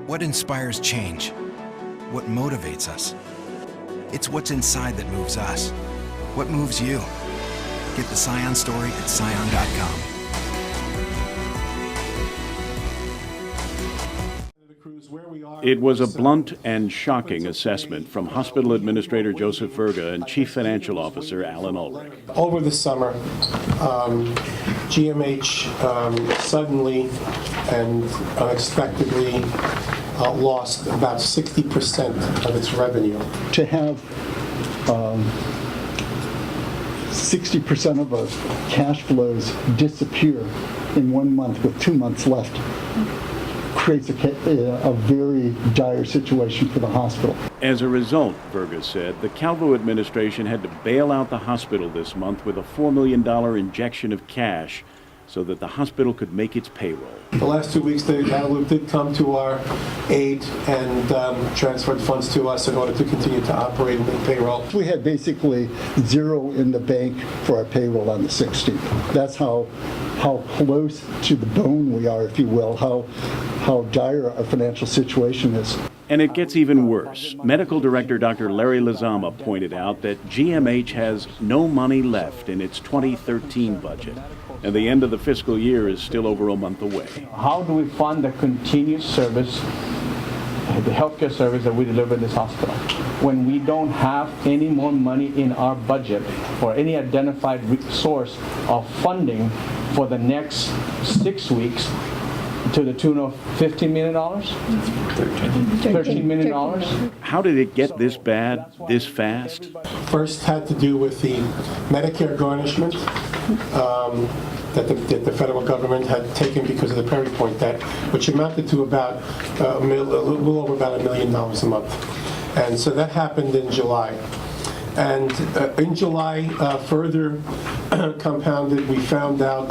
What inspires change? What motivates us? It's what's inside that moves us. What moves you? Get the Scion story at Scion.com. It was a blunt and shocking assessment from Hospital Administrator Joseph Verga and Chief Financial Officer Alan Ulrich. Over the summer, GMH suddenly and unexpectedly lost about 60% of its revenue. To have 60% of our cash flows disappear in 1 month with 2 months left creates a very dire situation for the hospital. As a result, Verga said, the Calvo administration had to bail out the hospital this month with a $4 million injection of cash so that the hospital could make its payroll. The last 2 weeks, the Guadalupe did come to our aid and transferred funds to us in order to continue to operate and make payroll. We had basically zero in the bank for our payroll on the 16th. That's how close to the bone we are, if you will, how dire our financial situation is. And it gets even worse. Medical Director Dr. Larry Lizama pointed out that GMH has no money left in its 2013 budget, and the end of the fiscal year is still over a month away. How do we fund the continuous service, the healthcare service that we deliver in this hospital, when we don't have any more money in our budget or any identified source of funding for the next 6 weeks to the tune of $15 million? $13 million? How did it get this bad, this fast? First had to do with the Medicare garnishment that the federal government had taken because of the Perry Point debt, which amounted to about a little over about $1 million a month. And so that happened in July. And in July, further compounded, we found out,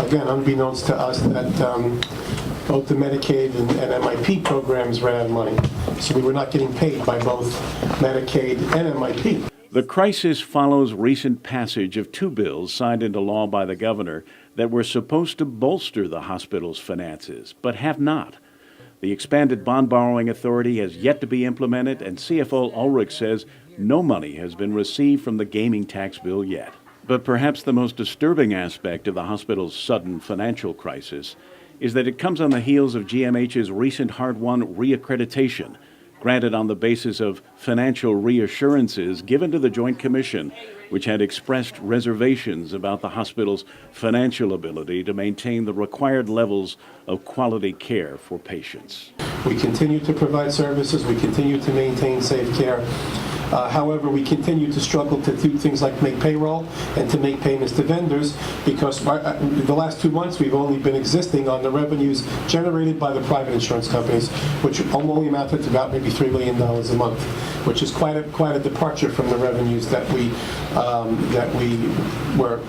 again, unbeknownst to us, that both the Medicaid and MIP programs ran out of money. So we were not getting paid by both Medicaid and MIP. The crisis follows recent passage of 2 bills signed into law by the governor that were supposed to bolster the hospital's finances, but have not. The expanded bond borrowing authority has yet to be implemented, and CFO Ulrich says no money has been received from the gaming tax bill yet. But perhaps the most disturbing aspect of the hospital's sudden financial crisis is that it comes on the heels of GMH's recent hard-won reaccreditation, granted on the basis of financial reassurances given to the Joint Commission, which had expressed reservations about the hospital's financial ability to maintain the required levels of quality care for patients. We continue to provide services. We continue to maintain safe care. However, we continue to struggle to do things like make payroll and to make payments to vendors because the last 2 months we've only been existing on the revenues generated by the private insurance companies, which only amounted to about maybe $3 million a month, which is quite a departure from the revenues that we were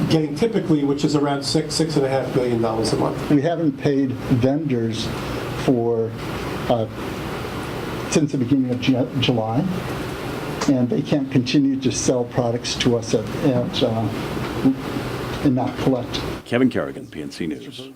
getting typically, which is around $6.5 million a month. We haven't paid vendors for since the beginning of July, and they can't continue to sell products to us and not collect. Kevin Kerrigan, PNC News.